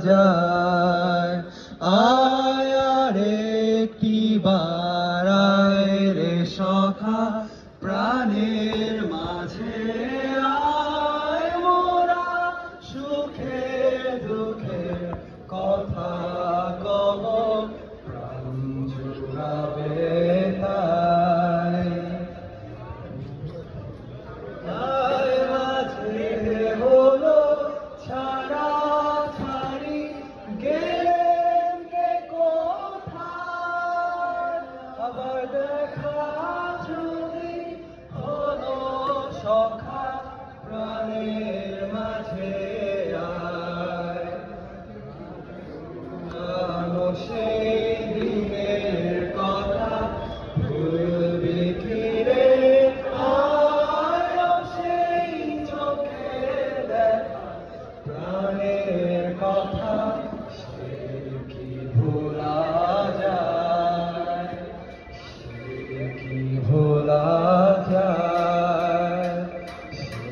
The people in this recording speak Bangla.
যায় আয়ারে কি বারায় রে সখা প্রাণের মাঝে আয় মোরা সুখে দুঃখে কথা কব প্রাণ জুড়াবে তাই তাই মাঝে হলো ছাড়া ছাড়ি গেলেন কে কোথায় আবার দেখা যদি হলো সখা প্রাণের মাঝে আয় জানো সেই দিনের কথা ভুলবি কি রে আয় সেই চোখে দেখা প্রাণের কথা সে কি ভোলা যায় সে কি ভোলা যায় সে